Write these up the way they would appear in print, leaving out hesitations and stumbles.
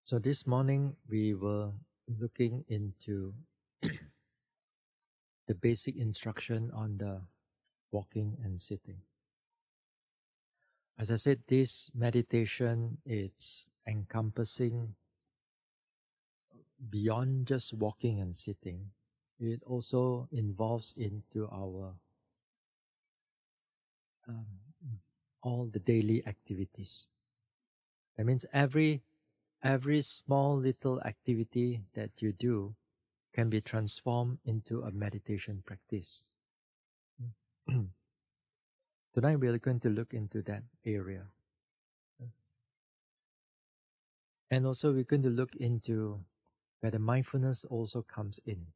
So this morning we were looking into the basic instruction on the walking and sitting. As I said, this meditation is encompassing beyond just walking and sitting. It also involves into our um, all the daily activities. That means every small little activity that you do can be transformed into a meditation practice. Tonight we are going to look into that area. And also we're going to look into where the mindfulness also comes in.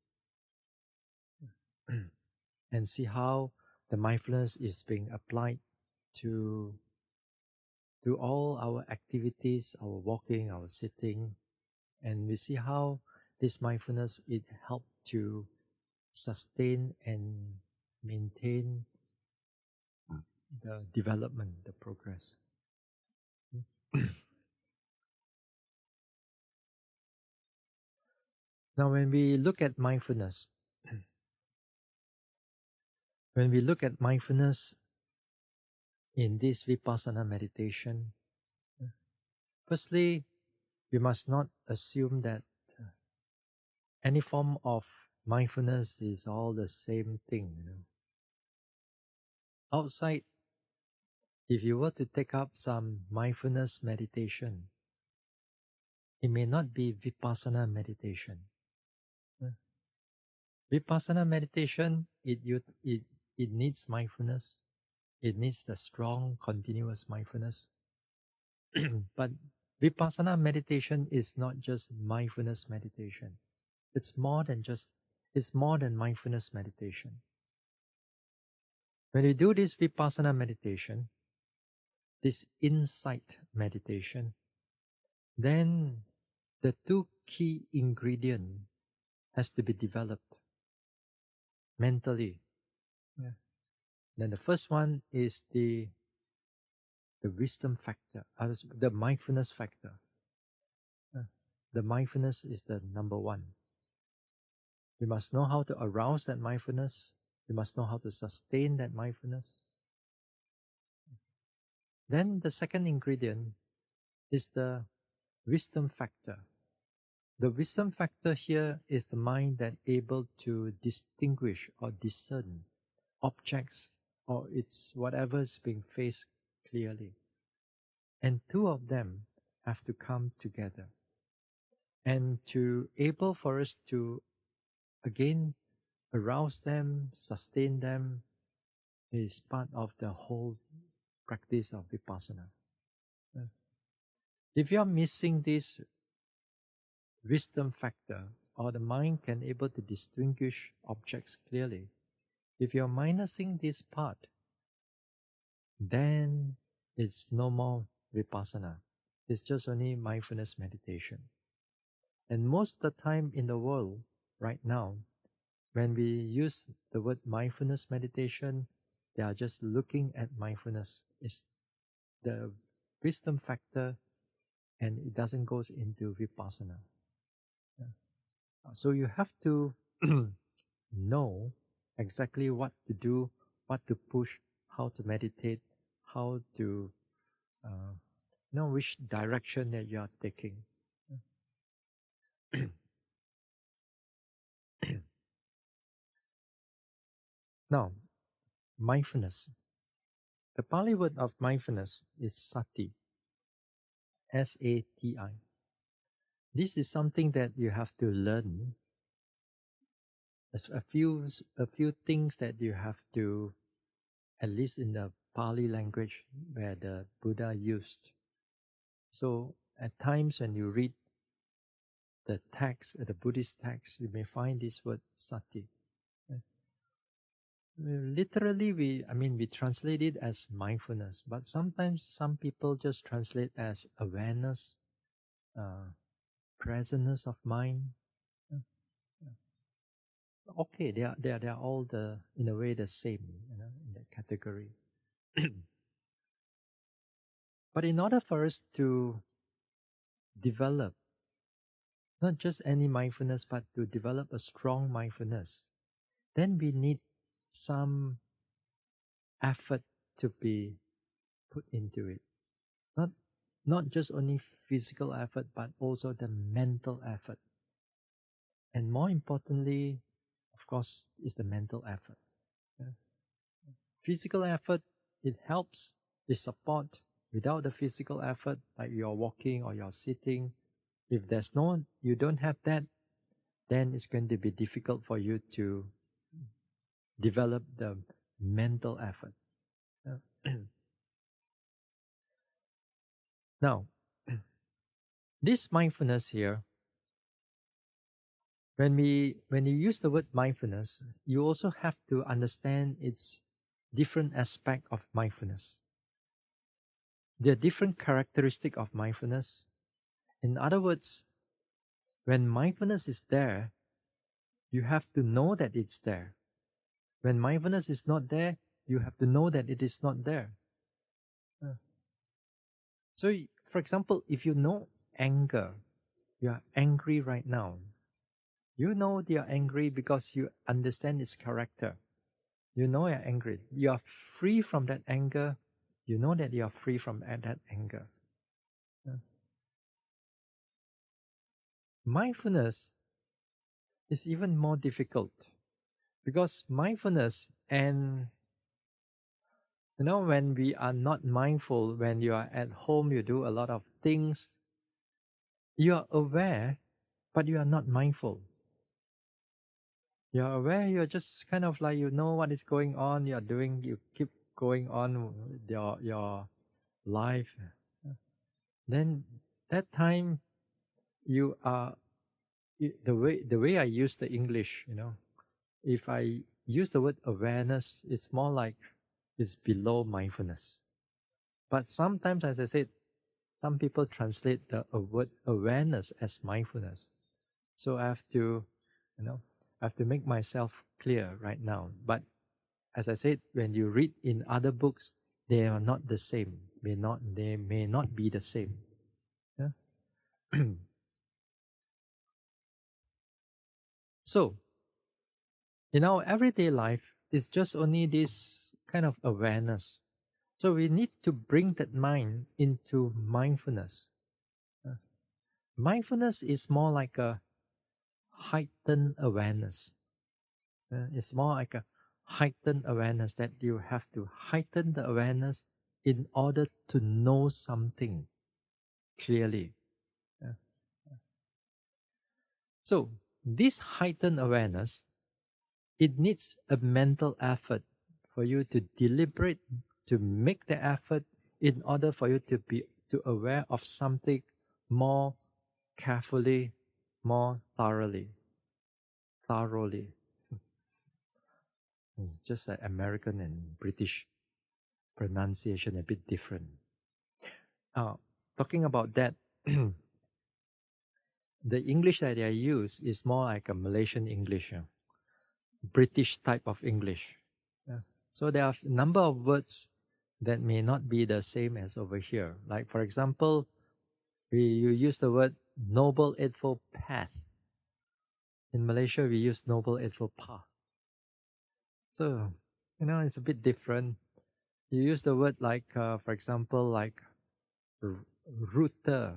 And see how the mindfulness is being applied to all our activities, our walking, our sitting. And we see how this mindfulness, it helps to sustain and maintain the development, the progress. Now, when we look at mindfulness, in this Vipassana meditation, firstly, we must not assume that any form of mindfulness is all the same thing. Outside, if you were to take up some mindfulness meditation, it may not be Vipassana meditation. Vipassana meditation, it needs mindfulness. It needs the strong, continuous mindfulness. But Vipassana meditation is not just mindfulness meditation. It's more than mindfulness meditation. When you do this Vipassana meditation, this insight meditation, then the two key ingredients has to be developed mentally. Yeah. Then the first one is the wisdom factor, the mindfulness factor. The mindfulness is the number one. You must know how to arouse that mindfulness. You must know how to sustain that mindfulness. Then the second ingredient is the wisdom factor. The wisdom factor here is the mind that able to distinguish or discern objects or it's whatever is being faced clearly. And two of them have to come together. And to able for us to again arouse them, sustain them, is part of the whole practice of Vipassana. If you are missing this wisdom factor, or the mind can able to distinguish objects clearly, if you're minusing this part, then it's no more Vipassana. It's just only mindfulness meditation. And most of the time in the world right now, when we use the word mindfulness meditation, they are just looking at mindfulness. It's the wisdom factor, and it doesn't go into Vipassana. So you have to know exactly what to do, what to push, how to meditate, how to know which direction that you are taking. Now, mindfulness. The Pali word of mindfulness is sati. S-A-T-I. This is something that you have to learn. There's a few things that you have to, at least in the Pali language where the Buddha used. So at times when you read the text, the Buddhist text, you may find this word sati. Literally, we translate it as mindfulness, but sometimes some people just translate as awareness, presence of mind. Okay, they are all in a way the same, in that category. But in order for us to develop Not just any mindfulness, but to develop a strong mindfulness, then we need some effort to be put into it. Not just only physical effort, but also the mental effort. And more importantly, of course, is the mental effort. Yeah. Physical effort, it helps, it support. Without the physical effort, like you're walking or you're sitting, if you don't have that, then it's going to be difficult for you to develop the mental effort. Now, this mindfulness here, when you use the word mindfulness, you also have to understand its different aspect of mindfulness. There are different characteristics of mindfulness. In other words, when mindfulness is there, you have to know that it's there. When mindfulness is not there, you have to know that it is not there. So, for example, if you know anger, you are angry right now. You know you are angry because you understand its character. You know you're angry. You are free from that anger. You know that you are free from that anger. Mindfulness is even more difficult because mindfulness and when we are not mindful, when you are at home, you do a lot of things. You are aware, but you are not mindful. You're aware, you're just kind of like you know what is going on, you keep going on with your life. Then that time you are the way I use the English, if I use the word awareness, it's more like it's below mindfulness. But sometimes, as I said, some people translate the word awareness as mindfulness. So I have to make myself clear right now. But as I said, when you read in other books, they are not the same. They may not be the same. Yeah? So, in our everyday life, it's just only this kind of awareness. So we need to bring that mind into mindfulness. Mindfulness is more like a heightened awareness. It's more like a heightened awareness that you have to heighten the awareness in order to know something clearly. So this heightened awareness, it needs a mental effort for you to deliberate, to make the effort in order for you to be aware of something more carefully, more thoroughly. Just like American and British pronunciation a bit different. Talking about that, the English that I use is more like a Malaysian English, British type of English. So there are a number of words that may not be the same as over here. Like for example, you use the word Noble Eightfold Path. In Malaysia, we use Noble Eightfold Path. So, it's a bit different. You use the word like, for example, like router.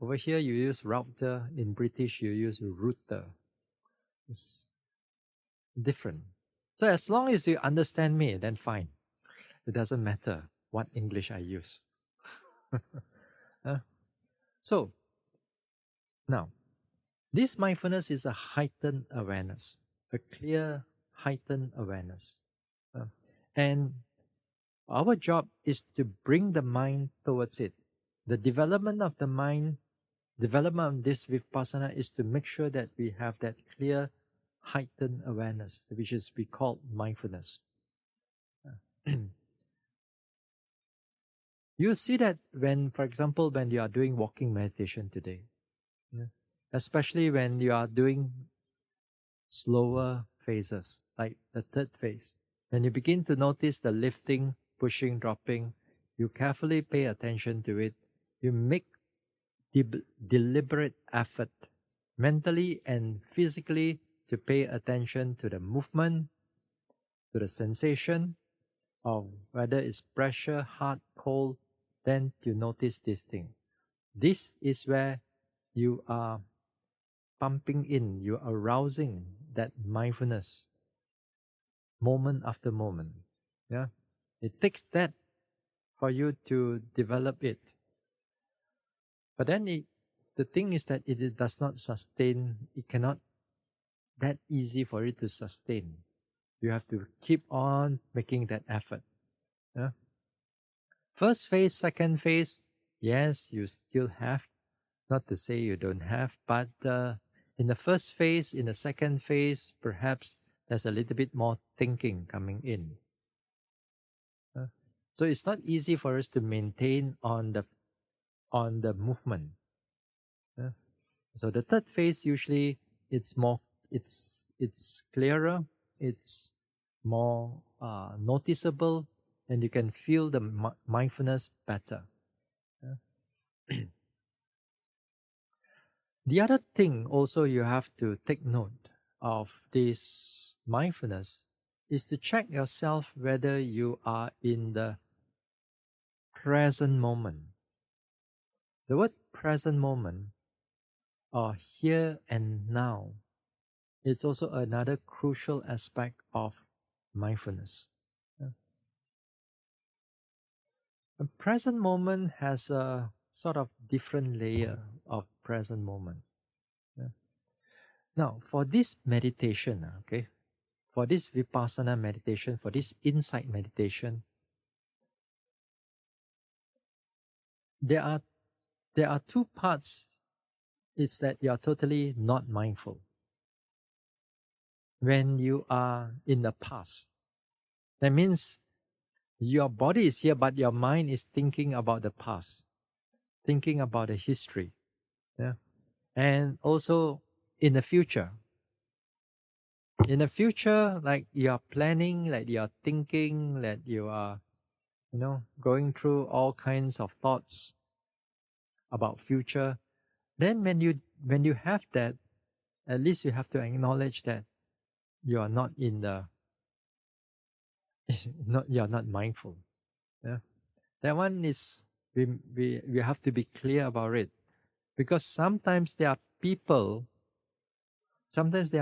Over here, you use router. In British, you use router. It's different. So as long as you understand me, then fine. It doesn't matter what English I use. So, now, this mindfulness is a heightened awareness, a clear, heightened awareness. And our job is to bring the mind towards it. The development of the mind, development of this vipassana is to make sure that we have that clear, heightened awareness, which is we call mindfulness. You see that when, for example, when you are doing walking meditation today, especially when you are doing slower phases, like the third phase, when you begin to notice the lifting, pushing, dropping, you carefully pay attention to it. You make deliberate effort mentally and physically to pay attention to the movement, to the sensation of whether it's pressure, hot, cold, then you notice this thing. This is where you are pumping in, you are arousing that mindfulness moment after moment. Yeah, it takes that for you to develop it. But then the thing is that it does not sustain. It cannot that easy for it to sustain. You have to keep on making that effort. Yeah? First phase, second phase, yes, you still have. Not to say you don't have, but in the first phase, in the second phase, perhaps there's a little bit more thinking coming in. So it's not easy for us to maintain on the movement. So the third phase usually it's clearer, it's more noticeable, and you can feel the mindfulness better. The other thing also you have to take note of this mindfulness is to check yourself whether you are in the present moment. The word present moment or here and now is also another crucial aspect of mindfulness. A present moment has a sort of different layer of present moment. Now, for this meditation, for this vipassana meditation, for this insight meditation, there are two parts. It's that you are totally not mindful. When you are in the past, that means your body is here, but your mind is thinking about the past, thinking about the history, and also in the future. In the future, like you are planning, like you are thinking, that you are, going through all kinds of thoughts about future. Then when you have that, at least you have to acknowledge that you are not in the you are not mindful. Yeah, that one is we have to be clear about it, because sometimes there are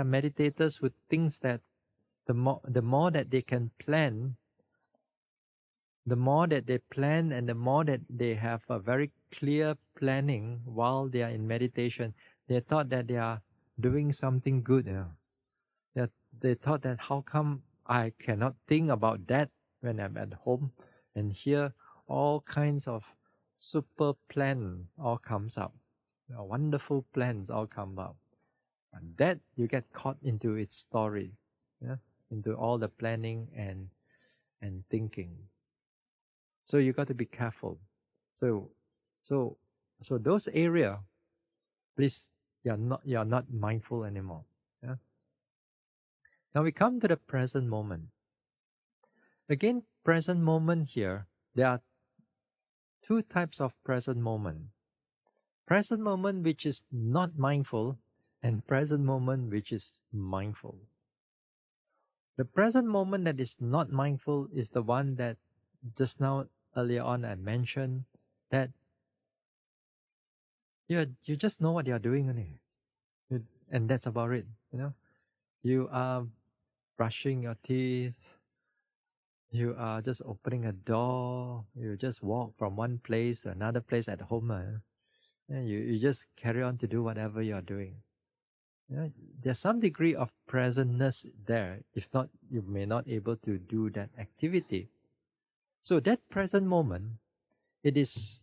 meditators who thinks that the more that they can plan, the more that they plan and the more that they have a very clear planning while they are in meditation, they thought that they are doing something good. They thought that how come I cannot think about that when I'm at home, and here all kinds of super plan all comes up, wonderful plans all come up, and that you get caught into its story, into all the planning and thinking. So you got to be careful. So those area, please, you're not mindful anymore. Yeah. Now we come to the present moment. Again, present moment here, there are two types of present moment. Present moment which is not mindful, and present moment which is mindful. The present moment that is not mindful is the one that just now earlier on I mentioned, that you just know what you're doing only. And that's about it. You are brushing your teeth, you are just opening a door, you just walk from one place to another place at home, and you just carry on to do whatever you're doing. There's some degree of presentness there. If not, you may not able to do that activity. So that present moment, it is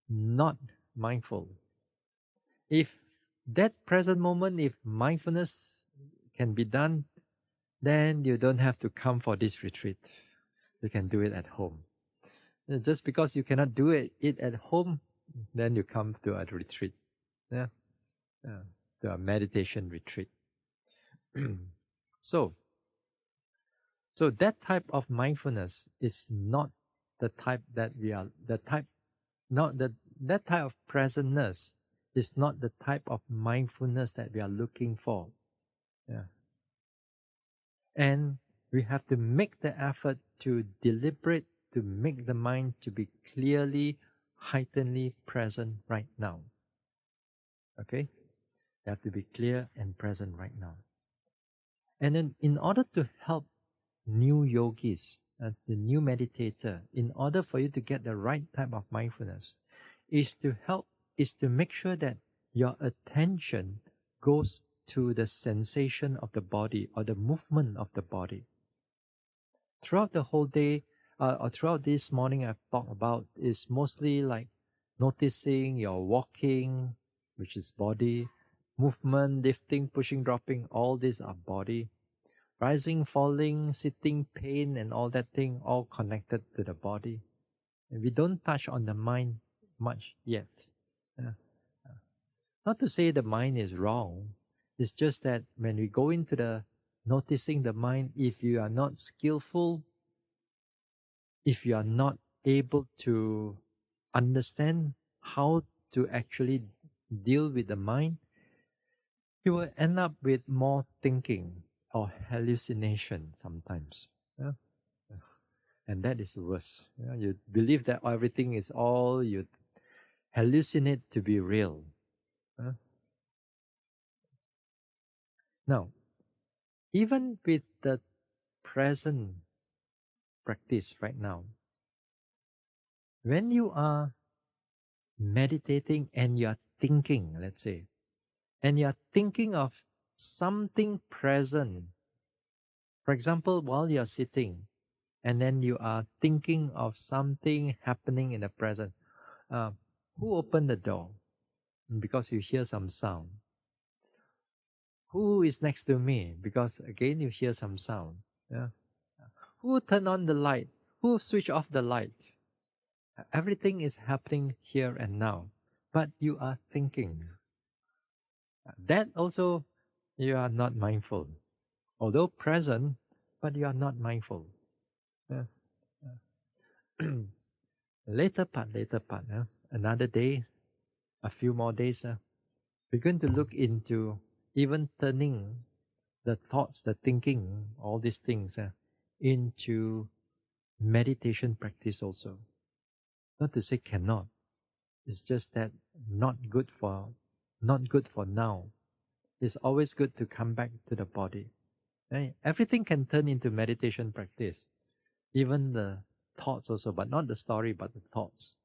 not mindful. If that present moment, if mindfulness can be done, then you don't have to come for this retreat. You can do it at home. Just because you cannot do it at home, then you come to a retreat, to a meditation retreat. So that type of mindfulness is not the type that we are. That type of presentness is not the type of mindfulness that we are looking for. Yeah. And we have to make the effort to deliberate, to make the mind to be clearly, heightenedly present right now. Okay? You have to be clear and present right now. And then in order to help new yogis, the new meditator, in order for you to get the right type of mindfulness, is to make sure that your attention goes to the sensation of the body or the movement of the body. Throughout the whole day, or throughout this morning, I've talked about is mostly like noticing your walking, which is body, movement, lifting, pushing, dropping, all these are body. Rising, falling, sitting, pain, and all that thing, all connected to the body. And we don't touch on the mind much yet. Yeah. Not to say the mind is wrong. It's just that when we go into the noticing the mind, if you are not skillful, if you are not able to understand how to actually deal with the mind, you will end up with more thinking or hallucination sometimes. Yeah? And that is worse. Yeah? You believe that everything is all, you hallucinate to be real. Yeah? Now, even with the present practice right now, when you are meditating and you are thinking, let's say, and you are thinking of something present, for example, while you are sitting, and then you are thinking of something happening in the present. Who opened the door? Because you hear some sound. Who is next to me? Because again you hear some sound. Yeah. Who turned on the light? Who switched off the light? Everything is happening here and now, but you are thinking. That also, you are not mindful. Although present, but you are not mindful. Yeah. Later part, another day, a few more days, we're going to look into even turning the thoughts, the thinking, all these things into meditation practice also. Not to say cannot. It's just that not good for now. It's always good to come back to the body. Right? Everything can turn into meditation practice. Even the thoughts also, but not the story, but the thoughts.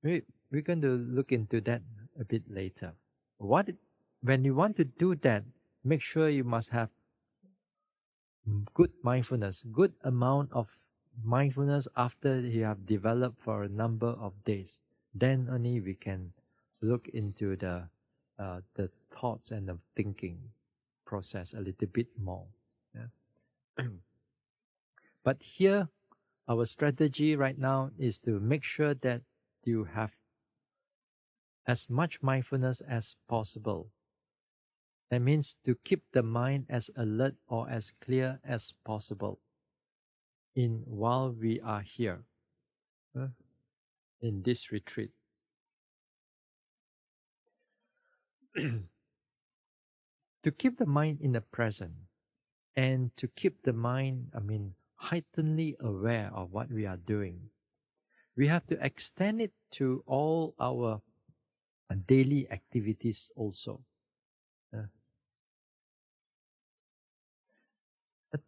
We're going to look into that a bit later. When you want to do that, make sure you must have good mindfulness, good amount of mindfulness after you have developed for a number of days. Then only we can look into the thoughts and the thinking process a little bit more. Yeah? But here, our strategy right now is to make sure that you have as much mindfulness as possible. That means to keep the mind as alert or as clear as possible while we are here in this retreat. To keep the mind in the present and to keep the mind, heightenedly aware of what we are doing, we have to extend it to all our daily activities also.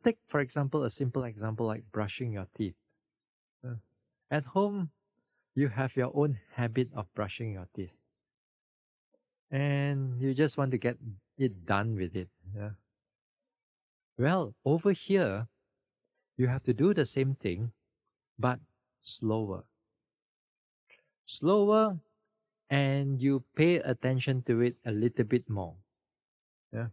Take, for example, a simple example like brushing your teeth. At home, you have your own habit of brushing your teeth. And you just want to get it done with it. Yeah? Well, over here, you have to do the same thing, but slower. Slower, and you pay attention to it a little bit more. Yeah?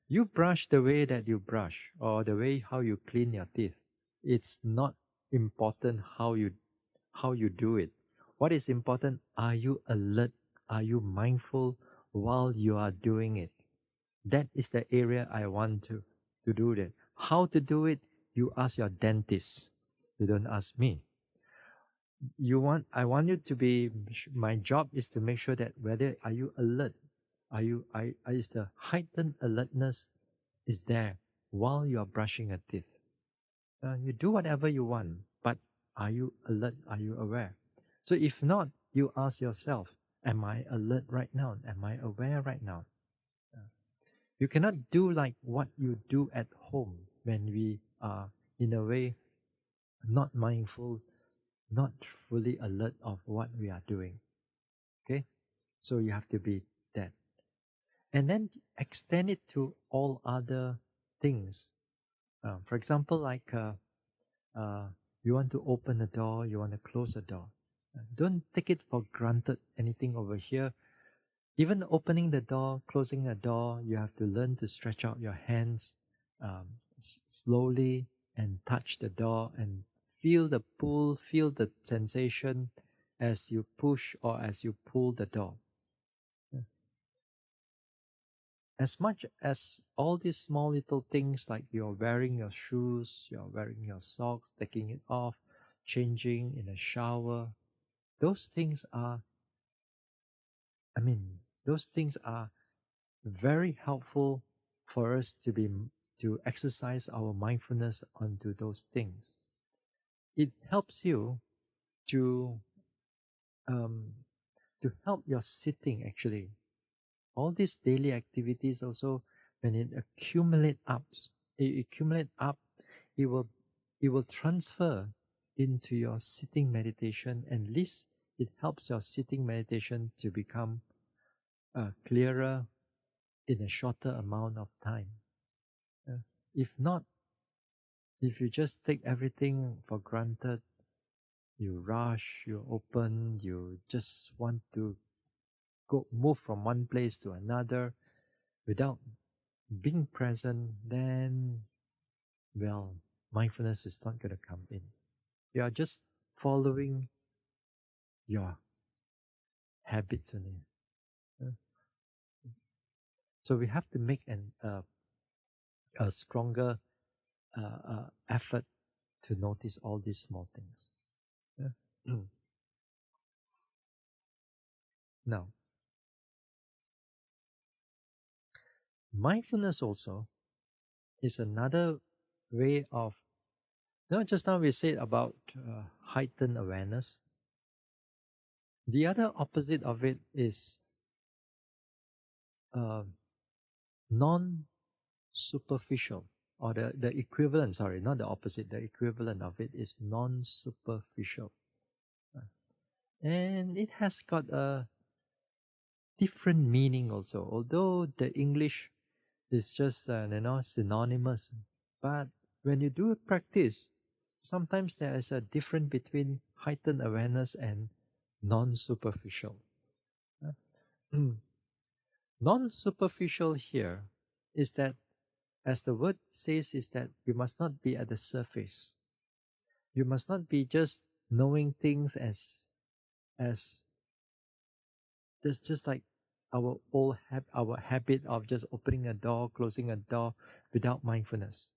You brush the way that you brush, or the way how you clean your teeth. It's not important how you do it. What is important, are you alert? Are you mindful while you are doing it? That is the area I want to do that. How to do it, you ask your dentist. You don't ask me. I want you to be, my job is to make sure that whether are you alert, is the heightened alertness is there while you are brushing your teeth. You do whatever you want, but are you alert? Are you aware? So if not, you ask yourself, am I alert right now? Am I aware right now? You cannot do like what you do at home when we are in a way not mindful, not fully alert of what we are doing. Okay? So you have to be that. And then extend it to all other things. For example, like uh, you want to open a door, you want to close a door. Don't take it for granted anything over here. Even opening the door, closing a door, you have to learn to stretch out your hands slowly and touch the door and feel the pull, feel the sensation as you push or as you pull the door. As much as all these small little things like you're wearing your shoes, you're wearing your socks, taking it off, changing in a shower, those things are, those things are very helpful for us to exercise our mindfulness onto those things. It helps you to um, to help your sitting actually. All these daily activities also, when it accumulate up, it will transfer into your sitting meditation, and at least it helps your sitting meditation to become clearer in a shorter amount of time. If not, if you just take everything for granted, you rush, you open, you just want to move from one place to another without being present, then, well, mindfulness is not going to come in. You are just following your habits only. So we have to make a stronger effort to notice all these small things. Yeah. Now, mindfulness also is another way of, just now we said about heightened awareness. The other opposite of it is non-superficial, or the equivalent, sorry, not the opposite, the equivalent of it is non-superficial. And it has got a different meaning also, although the English is just synonymous. But when you do a practice, sometimes there is a difference between heightened awareness and non-superficial. Non-superficial here is that, as the word says, is that you must not be at the surface. You must not be just knowing things as just like our our habit of just opening a door, closing a door without mindfulness.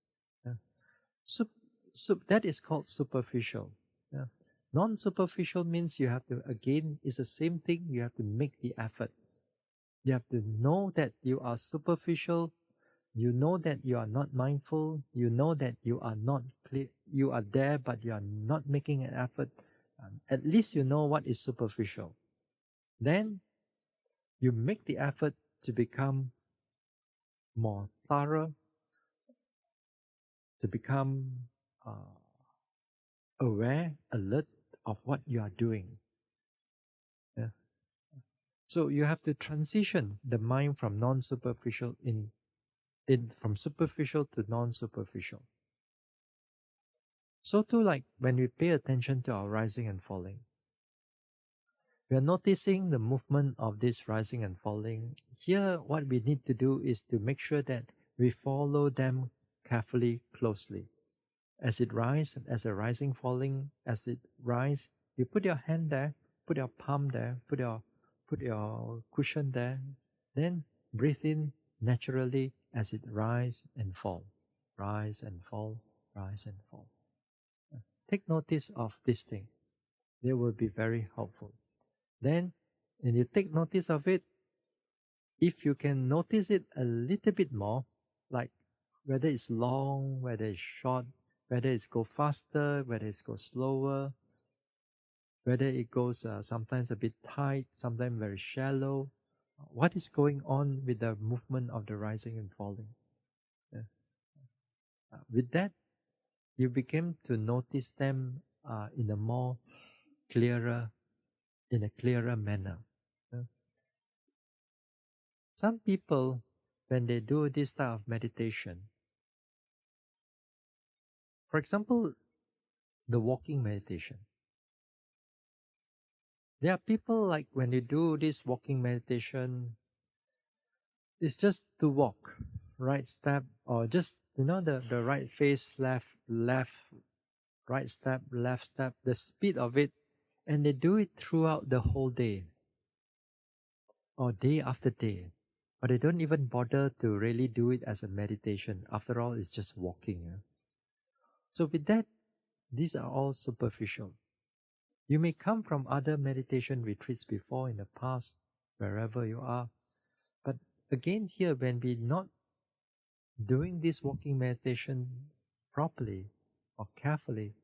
That is called superficial. Non-superficial means you have to, again, it's the same thing, you have to make the effort. You have to know that you are superficial, you know that you are not mindful, you know that you are not clear, you are there but you are not making an effort. At least you know what is superficial. Then you make the effort to become more thorough, to become aware, alert of what you are doing. Yeah. So you have to transition the mind from non-superficial from superficial to non-superficial. So too, like when we pay attention to our rising and falling, we are noticing the movement of this rising and falling. Here, what we need to do is to make sure that we follow them carefully, closely. As it rises, as a rising, falling, as it rises, you put your hand there, put your palm there, put your cushion there, then breathe in naturally as it rise and fall, rise and fall, rise and fall. Take notice of this thing. They will be very helpful. Then, when you take notice of it, if you can notice it a little bit more, like whether it's long, whether it's short, whether it's go faster, whether it's go slower, whether it goes sometimes a bit tight, sometimes very shallow, what is going on with the movement of the rising and falling? Yeah. With that, you begin to notice them in a more clearer, in a clearer manner. Yeah. Some people, when they do this type of meditation, for example, the walking meditation, there are people like when you do this walking meditation, it's just to walk, right step, or just the right face, left, right step, left step, the speed of it, and they do it throughout the whole day or day after day. But they don't even bother to really do it as a meditation. After all, it's just walking. So with that, these are all superficial. You may come from other meditation retreats before in the past, wherever you are. But again here, when we're not doing this walking meditation properly or carefully,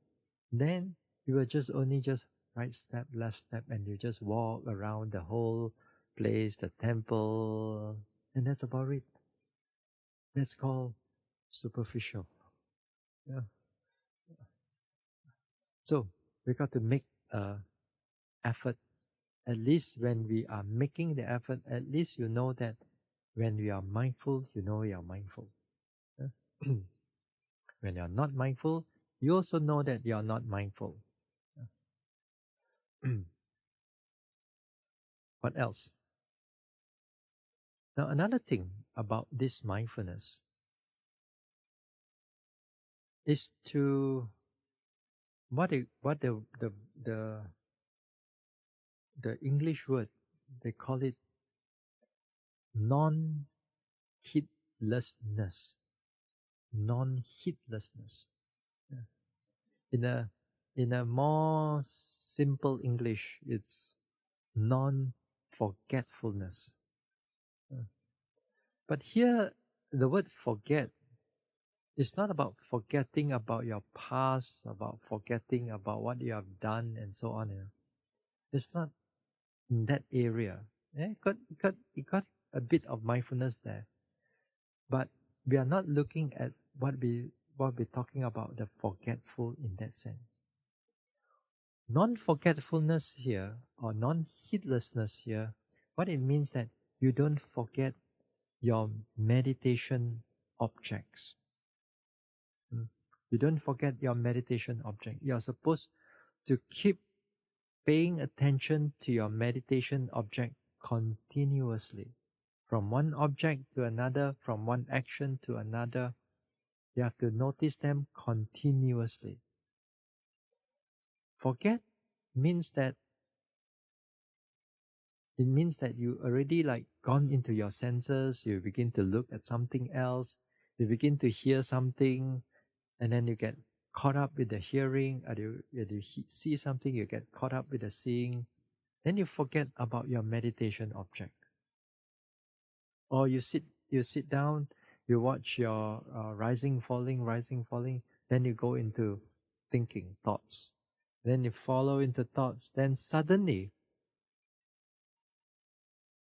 then you will just only just right step, left step, and you just walk around the whole place, the temple, and that's about it. That's called superficial. Yeah. So we got to make effort. At least when we are making the effort, at least you know that when we are mindful, you know you are mindful. Yeah. When you are not mindful, you also know that you are not mindful. Yeah. What else? Now, another thing about this mindfulness is to what the English word they call it non-heedlessness. Non-heedlessness. Yeah. In a more simple English, it's non-forgetfulness. Yeah. But here, the word forget is not about forgetting about your past, about forgetting about what you have done, and so on. It's not in that area. It got a bit of mindfulness there, but we are not looking at what we're talking about the forgetful in that sense. Non-forgetfulness here or non-heedlessness here, what it means that you don't forget your meditation objects. You don't forget your meditation object. You are supposed to keep paying attention to your meditation object continuously. From one object to another, from one action to another, you have to notice them continuously. Forget means that it means that you already like gone into your senses, you begin to look at something else, you begin to hear something, and then you get caught up with the hearing, or you see something, you get caught up with the seeing, then you forget about your meditation object. Or you sit down, you watch your rising, falling, then you go into thinking, thoughts. Then you follow into thoughts, then suddenly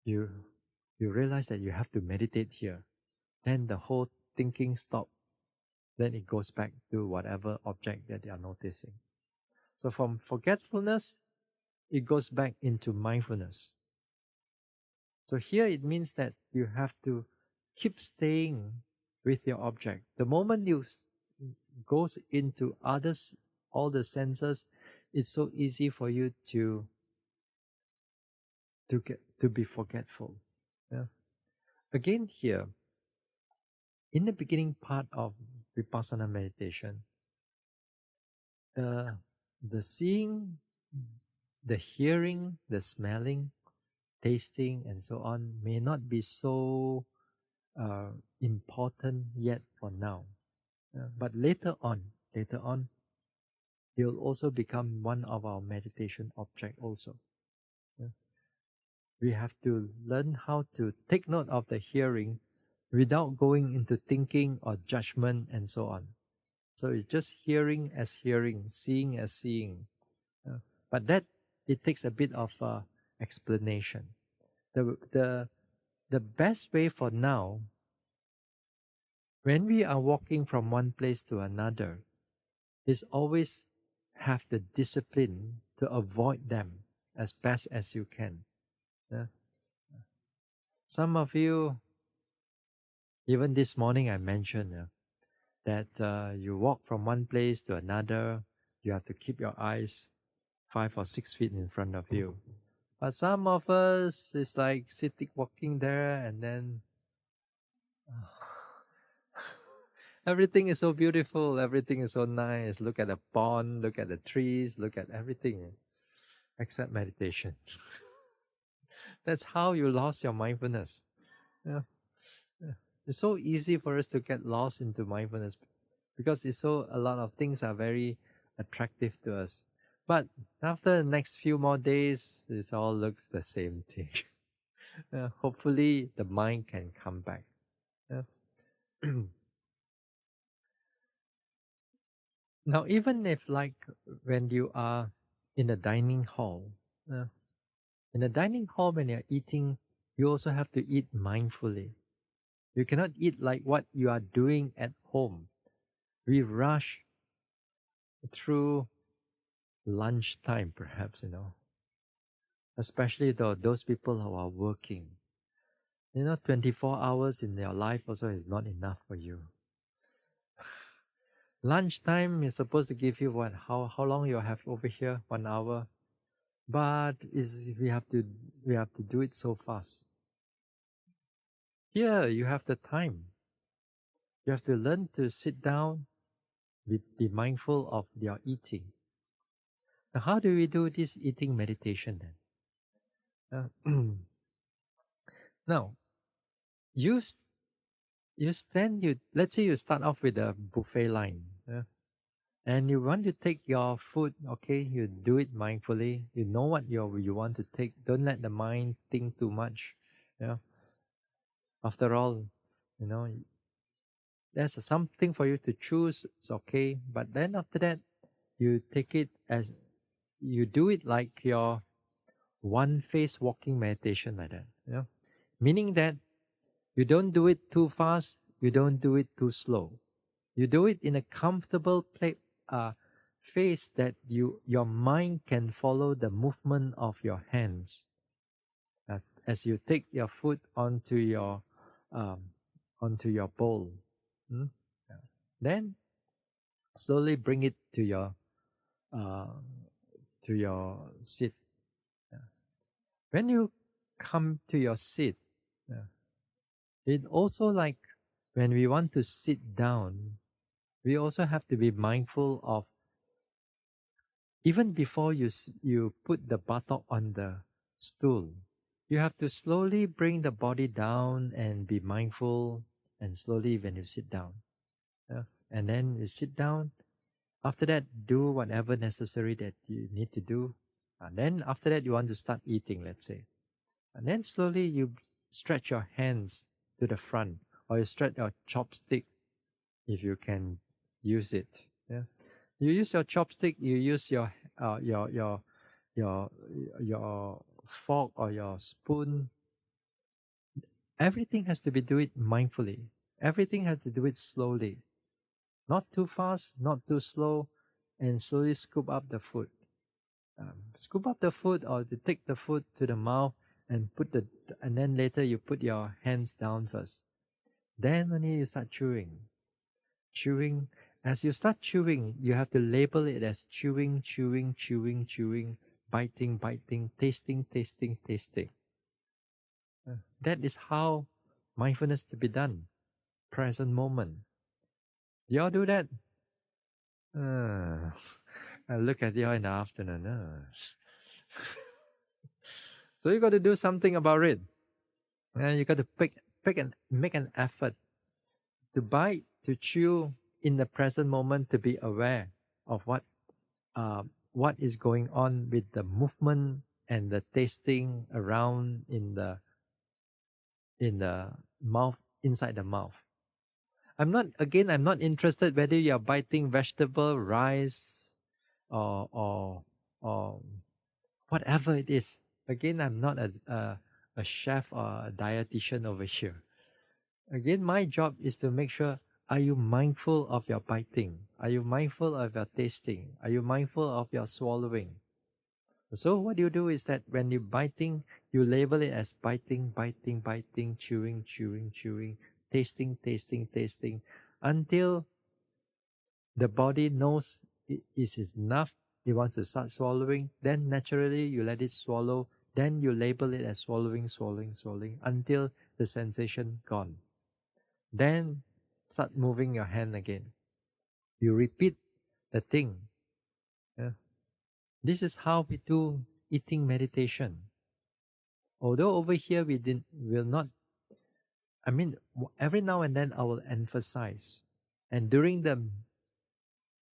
you realize that you have to meditate here. Then the whole thinking stops. Then it goes back to whatever object that you are noticing. So from forgetfulness, it goes back into mindfulness. So here it means that you have to keep staying with your object. The moment you goes into others, all the senses, it's so easy for you to be forgetful. Yeah. Again here, in the beginning part of Vipassana meditation, the seeing, the hearing, the smelling, tasting, and so on may not be so important yet for now. But later on, You'll also become one of our meditation object also. Yeah. We have to learn how to take note of the hearing without going into thinking or judgment and so on. So it's just hearing as hearing, seeing as seeing. But that, it takes a bit of explanation. The best way for now, when we are walking from one place to another, is always have the discipline to avoid them as best as you can. Yeah. Some of you, even this morning I mentioned that you walk from one place to another, you have to keep your eyes 5 or 6 feet in front of you. But some of us, it's like sitting, walking there, and then everything is so beautiful, everything is so nice. Look at the pond, look at the trees, look at everything, except meditation. That's how you lost your mindfulness. Yeah. It's so easy for us to get lost into mindfulness because a lot of things are very attractive to us. But after the next few more days, it all looks the same thing. Hopefully, the mind can come back. Now, even if like when you are in a dining hall, in a dining hall when you're eating, you also have to eat mindfully. You cannot eat like what you are doing at home. We rush through lunchtime, perhaps, especially those people who are working. 24 hours in your life also is not enough for you. Lunchtime is supposed to give you what? How long you have over here? 1 hour. But we have to do it so fast. Here you have the time. You have to learn to sit down, be mindful of your eating. Now, how do we do this eating meditation then? Now, let's say you start off with a buffet line, and you want to take your food. Okay, you do it mindfully. You know what you want to take. Don't let the mind think too much. After all, there's something for you to choose. It's okay, but then after that, you take it as you do it like your one-face walking meditation, like that. Meaning that you don't do it too fast, you don't do it too slow. You do it in a comfortable phase that your mind can follow the movement of your hands as you take your food onto your bowl. Then slowly bring it to your seat. When you come to your seat, it also like when we want to sit down, we also have to be mindful of, even before you put the buttock on the stool, you have to slowly bring the body down and be mindful, and slowly when you sit down. And then you sit down. After that, do whatever necessary that you need to do. And then after that, you want to start eating, let's say. And then slowly you stretch your hands to the front, or you stretch your chopstick if you can use it. You use your chopstick, you use your fork or your spoon. Everything has to be do it mindfully. Everything has to do it slowly. Not too fast, not too slow, and slowly scoop up the food. Scoop up the food, or to take the food to the mouth and and then later you put your hands down first. Then only you start chewing. Chewing. As you start chewing, you have to label it as chewing, chewing, chewing, chewing, biting, biting, tasting, tasting, tasting. That is how mindfulness to be done. Present moment. You all do that? I look at you in the afternoon. So you got to do something about it. And you got to make an effort to bite, to chew in the present moment, to be aware of what what is going on with the movement and the tasting around in the mouth, inside the mouth. I'm not interested whether you're biting vegetable, rice, or whatever it is. Again, I'm not a chef or a dietitian over here. Again, my job is to make sure, are you mindful of your biting? Are you mindful of your tasting? Are you mindful of your swallowing? So what you do is that when you're biting, you label it as biting, biting, biting, chewing, chewing, chewing, tasting, tasting, tasting, until the body knows it is enough. It wants to start swallowing. Then naturally you let it swallow. Then you label it as swallowing, swallowing, swallowing, until the sensation gone. Then start moving your hand again. You repeat the thing. Yeah. This is how we do eating meditation. Although over here will not, I mean, every now and then I will emphasize. And during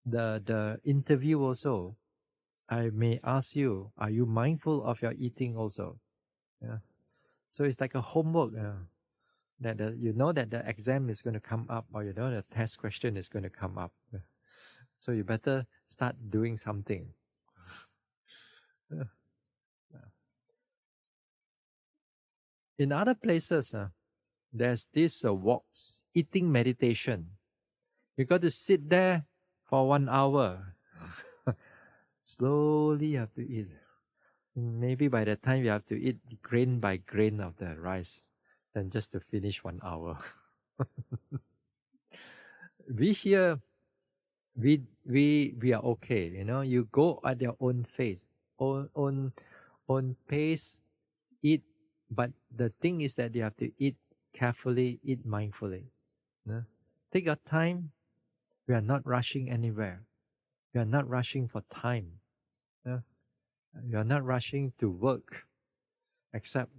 the interview also, I may ask you, are you mindful of your eating also? Yeah. So it's like a homework. That you know that the exam is going to come up, or you know the test question is going to come up. So you better start doing something. In other places, there's this eating meditation. You got to sit there for 1 hour. Slowly you have to eat. Maybe by the time you have to eat grain by grain of the rice, then just to finish 1 hour. We here, we are okay. You know, you go at your own pace, own pace, eat. But the thing is that you have to eat carefully, eat mindfully. Take your time. We are not rushing anywhere. We are not rushing for time. You are not rushing to work, except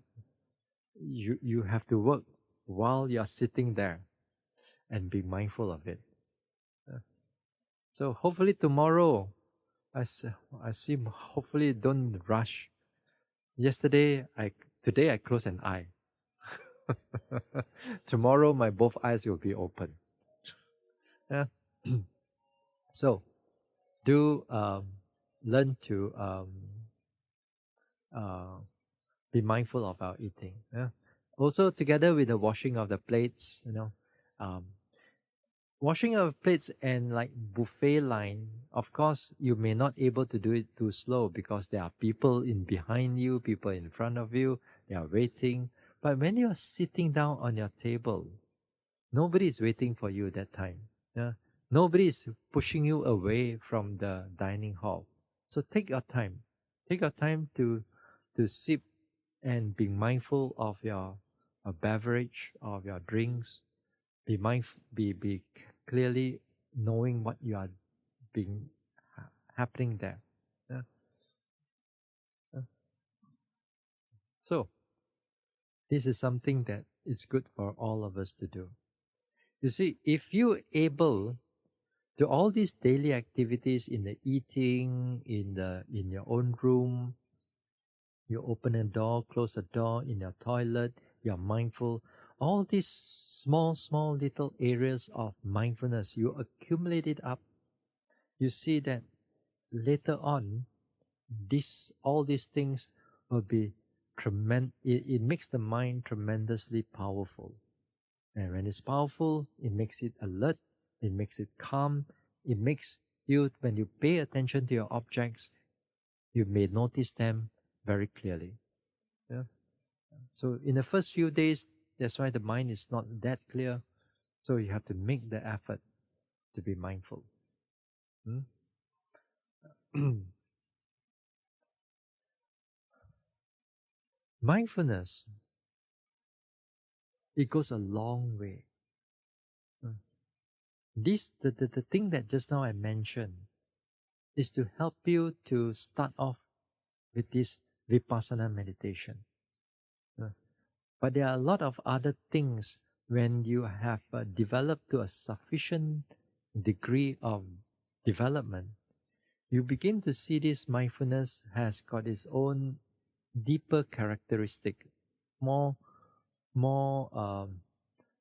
you have to work while you are sitting there and be mindful of it. So hopefully tomorrow, I see. Hopefully don't rush. Today I close an eye. Tomorrow my both eyes will be open. Yeah. So do learn to be mindful of our eating. Yeah. Also, together with the washing of the plates, washing of plates and like buffet line, of course, you may not able to do it too slow because there are people in behind you, people in front of you, they are waiting. But when you are sitting down on your table, nobody is waiting for you that time. Yeah? Nobody is pushing you away from the dining hall. So take your time. Take your time to sip and be mindful of your beverage, of your drinks. Be mindful, be clearly knowing what you are being happening there. Yeah. So this is something that is good for all of us to do. You see, if you're able to all these daily activities in the eating, in your own room, you open a door, close a door, in your toilet, you're mindful. All these small little areas of mindfulness, you accumulate it up. You see that later on, all these things will be tremendous. It makes the mind tremendously powerful. And when it's powerful, it makes it alert, it makes it calm, it makes you, when you pay attention to your objects, you may notice them very clearly. Yeah. So in the first few days, that's why the mind is not that clear. So you have to make the effort to be mindful. Mindfulness, it goes a long way. The thing that just now I mentioned is to help you to start off with this vipassana meditation. But there are a lot of other things when you have developed to a sufficient degree of development. you begin to see this mindfulness has got its own deeper characteristic, more more um,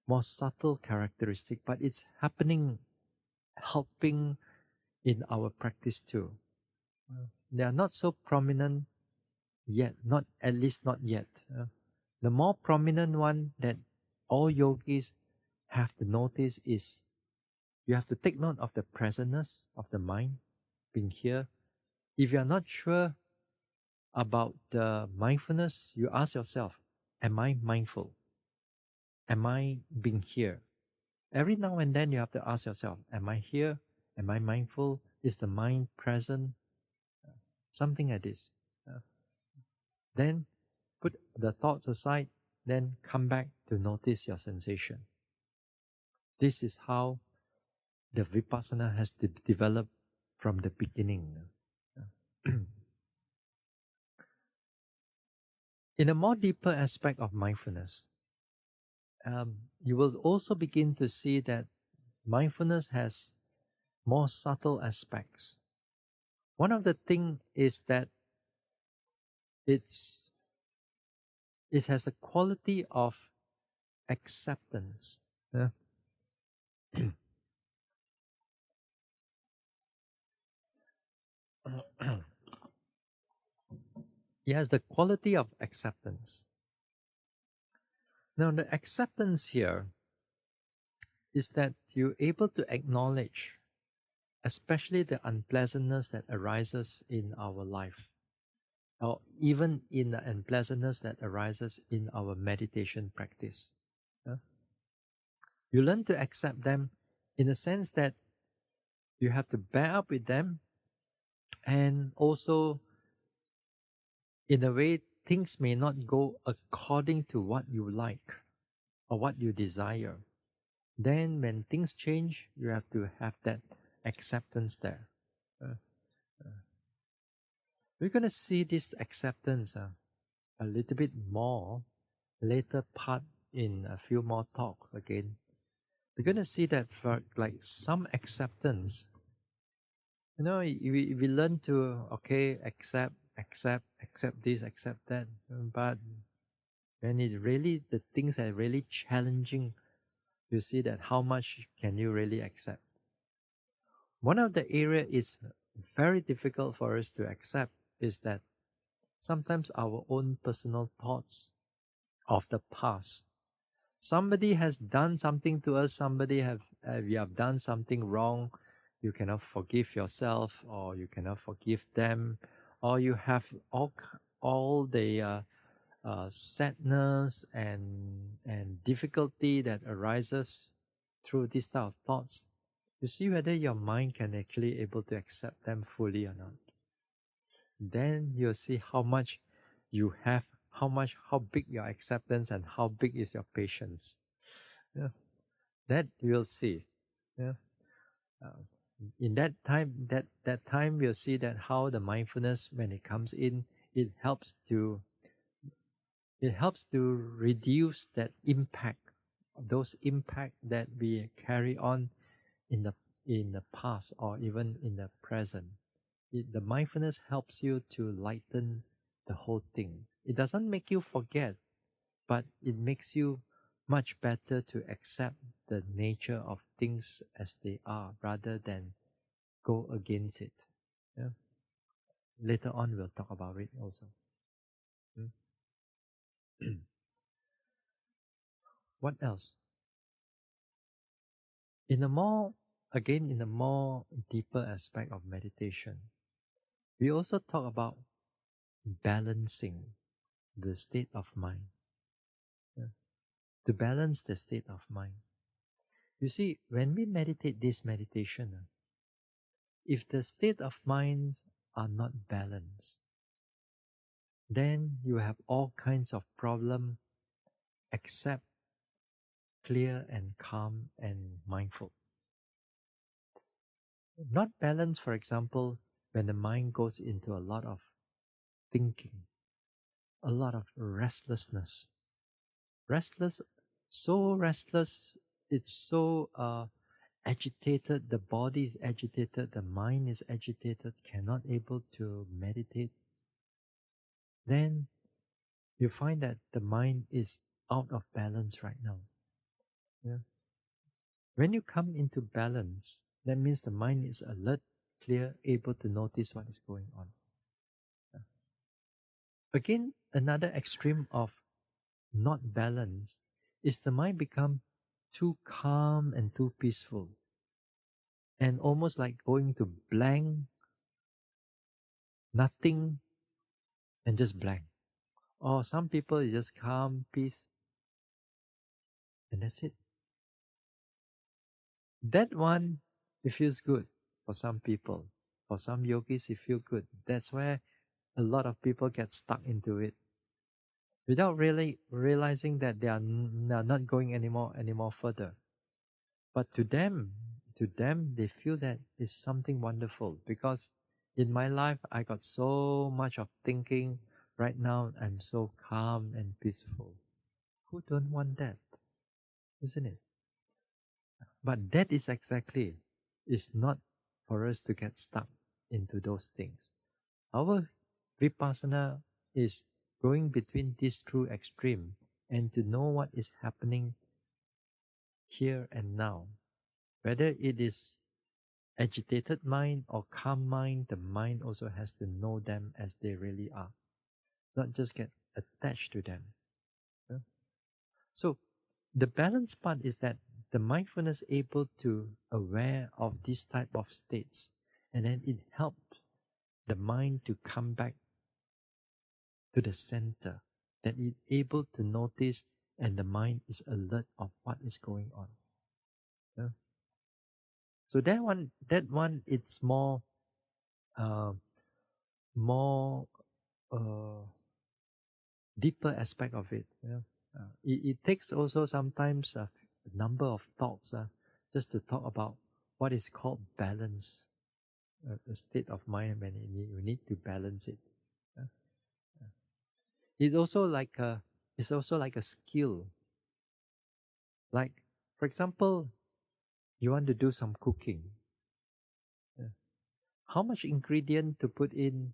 more subtle characteristic, but it's happening, helping in our practice too. They are not so prominent yet, not at least not yet. The more prominent one that all yogis have to notice is you have to take note of the presentness of the mind being here. If you are not sure about the mindfulness, you ask yourself, am I mindful? Am I being here? Every now and then you have to ask yourself, am I here? Am I mindful? Is the mind present? Something like this. Then put the thoughts aside, then come back to notice your sensation. This is how the vipassana has developed from the beginning. In a more deeper aspect of mindfulness, you will also begin to see that mindfulness has more subtle aspects. One of the things is that it has a quality of acceptance. It has the quality of acceptance. Now, the acceptance here is that you're able to acknowledge, especially the unpleasantness that arises in our life, or even in the unpleasantness that arises in our meditation practice. You learn to accept them in the sense that you have to bear up with them, and also in a way things may not go according to what you like or what you desire. Then when things change, you have to have that acceptance there. We're going to see this acceptance a little bit more later part in a few more talks again. We're going to see that for like some acceptance, we learn to, accept this, accept that. But when the things are really challenging, you see that how much can you really accept. One of the area is very difficult for us to accept is that sometimes our own personal thoughts of the past. Somebody has done something to us, you have done something wrong, you cannot forgive yourself, or you cannot forgive them, or you have all the sadness and difficulty that arises through this type of thoughts. You see whether your mind can actually able to accept them fully or not. Then you'll see how much you have, how big your acceptance and how big is your patience. That you'll see. In that time we'll see that how the mindfulness, when it comes in, it helps to reduce that impact, those impact that we carry on in the past or even in the present. The mindfulness helps you to lighten the whole thing. It doesn't make you forget, but it makes you much better to accept the nature of things as they are rather than go against it. Later on we'll talk about it also. What else? In a more deeper aspect of meditation, we also talk about balancing the state of mind. To balance the state of mind. You see, when we meditate this meditation, if the state of minds are not balanced, then you have all kinds of problem except clear and calm and mindful. Not balanced, for example, when the mind goes into a lot of thinking, a lot of restlessness. So restless, it's so agitated, the body is agitated, the mind is agitated, cannot able to meditate, then you find that the mind is out of balance right now. Yeah. When you come into balance, that means the mind is alert, clear, able to notice what is going on. Yeah. Again, another extreme of not balance is the mind become too calm and too peaceful, and almost like going to blank, nothing, and just blank. Or some people is just calm, peace, and that's it. That one, it feels good for some people. For some yogis, it feels good. That's where a lot of people get stuck into it without really realizing that they are not going anymore further. But to them, they feel that it's something wonderful, because in my life I got so much of thinking. Right now I'm so calm and peaceful. Who don't want that, isn't it? But that is exactly, it's not for us to get stuck into those things. Our vipassana is going between these two extremes and to know what is happening here and now. Whether it is agitated mind or calm mind, the mind also has to know them as they really are, not just get attached to them. Yeah? So the balance part is that the mindfulness able to aware of this type of states, and then it helps the mind to come back to the center, that it able to notice, and the mind is alert of what is going on. Yeah? So that one, it's more, uh, more uh, deeper aspect of it. Yeah? It takes also sometimes a number of talks just to talk about what is called balance, a state of mind when you need to balance it. Yeah? It's also like a skill. Like, for example, you want to do some cooking. Yeah. How much ingredient to put in,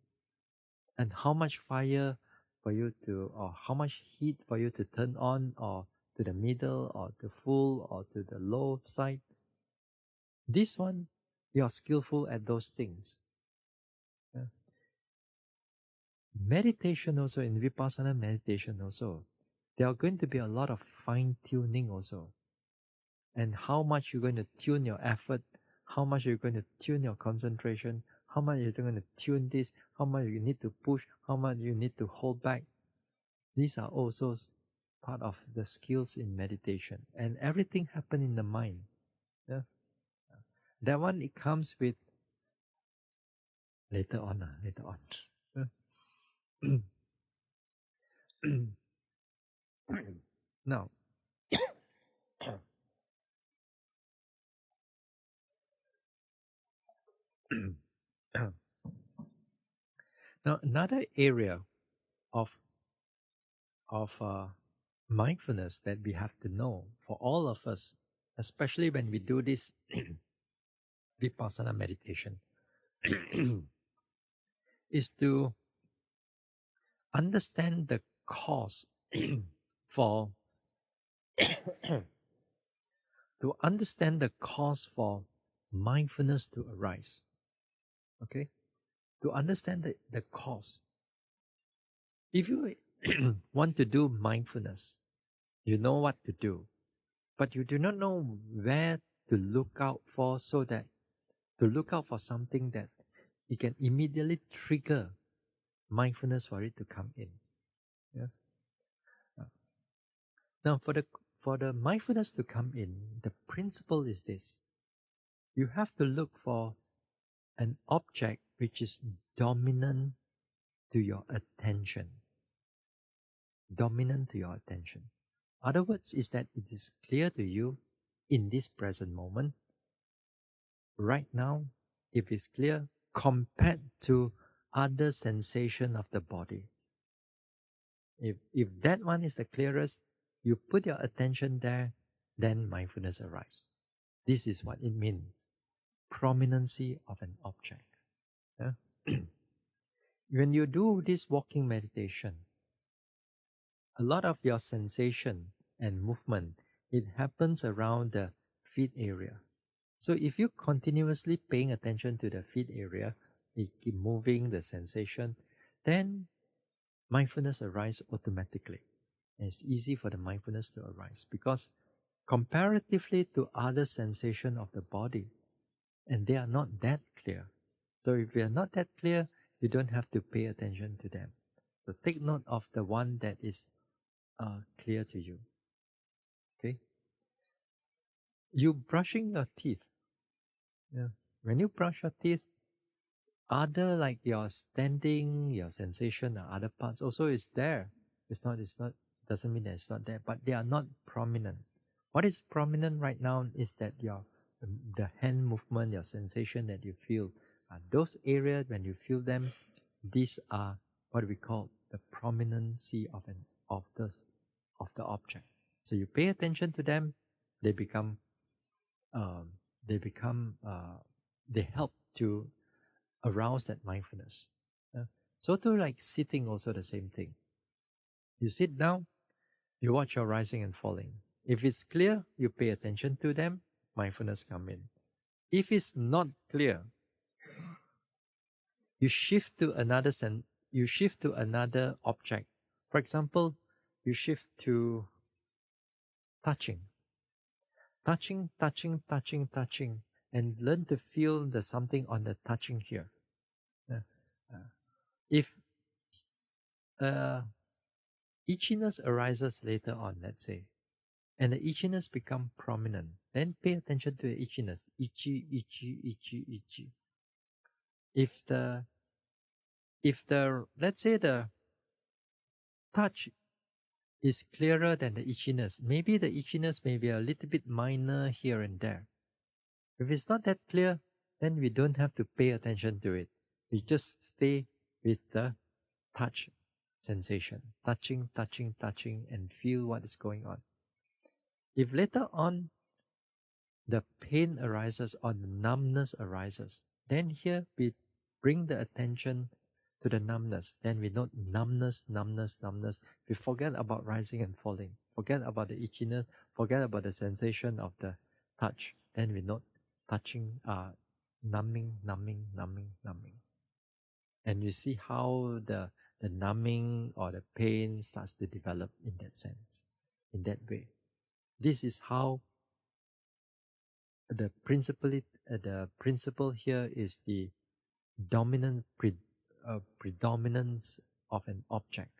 and how much fire for you to, or how much heat for you to turn on, or to the middle, or to full, or to the low side. This one, you are skillful at those things. Yeah. Meditation also, in Vipassana meditation also, there are going to be a lot of fine tuning also. And how much you're going to tune your effort, how much you're going to tune your concentration, how much you're going to tune this, how much you need to push, how much you need to hold back. These are also part of the skills in meditation. And everything happens in the mind. Yeah? That one, it comes with later on. Yeah? Now, now another area of mindfulness that we have to know for all of us, especially when we do this vipassana meditation, is to understand the cause for to understand the cause for mindfulness to arise. Okay, to understand the cause. If you want to do mindfulness, you know what to do, but you do not know where to look out for, so that to look out for something that it can immediately trigger mindfulness for it to come in. Yeah. Now, for the mindfulness to come in, the principle is this: you have to look for an object which is dominant to your attention. Dominant to your attention. Other words is that it is clear to you in this present moment. Right now, if it's clear compared to other sensation of the body. If that one is the clearest, you put your attention there, then mindfulness arises. This is what it means. Prominency of an object. Yeah? When you do this walking meditation, a lot of your sensation and movement, it happens around the feet area. So if you continuously paying attention to the feet area, you keep moving the sensation, then mindfulness arises automatically. And it's easy for the mindfulness to arise because comparatively to other sensation of the body, and they are not that clear. So if they are not that clear, you don't have to pay attention to them. So take note of the one that is clear to you. Okay? You brushing your teeth. Yeah. When you brush your teeth, other like your standing, your sensation, or other parts also is there. It's not, doesn't mean that it's not there, but they are not prominent. What is prominent right now is that the hand movement, your sensation that you feel, those areas when you feel them, these are what we call the prominency of the object. So you pay attention to them, they become they help to arouse that mindfulness. So to like sitting also the same thing. You sit down, you watch your rising and falling. If it's clear, you pay attention to them, mindfulness come in. If it's not clear, you shift to another object. For example, you shift to touching, and learn to feel the something on the touching here. If itchiness arises later on, let's say, and the itchiness become prominent, then pay attention to the itchiness. Itchy. If the let's say the touch is clearer than the itchiness, maybe the itchiness may be a little bit minor here and there. If it's not that clear, then we don't have to pay attention to it. We just stay with the touch sensation, touching, and feel what is going on. If later on the pain arises or the numbness arises, then here we bring the attention to the numbness. Then we note numbness. We forget about rising and falling, forget about the itchiness, forget about the sensation of the touch. Then we note touching, numbing. And you see how the numbing or the pain starts to develop in that sense, in that way. This is how the principle here is the predominance of an object.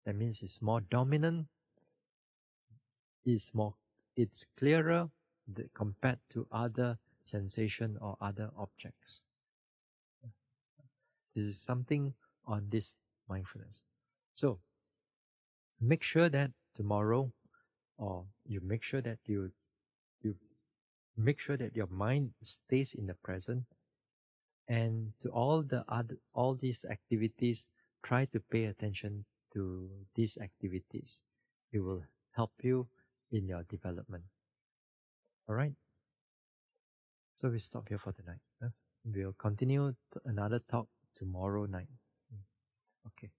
That means it's more dominant, it's clearer compared to other sensation or other objects. This is something on this mindfulness. So make sure that tomorrow, or you make sure that you make sure that your mind stays in the present, and to all these activities, try to pay attention to these activities. It will help you in your development. All right. So we stop here for tonight. We'll continue another talk tomorrow night. Okay.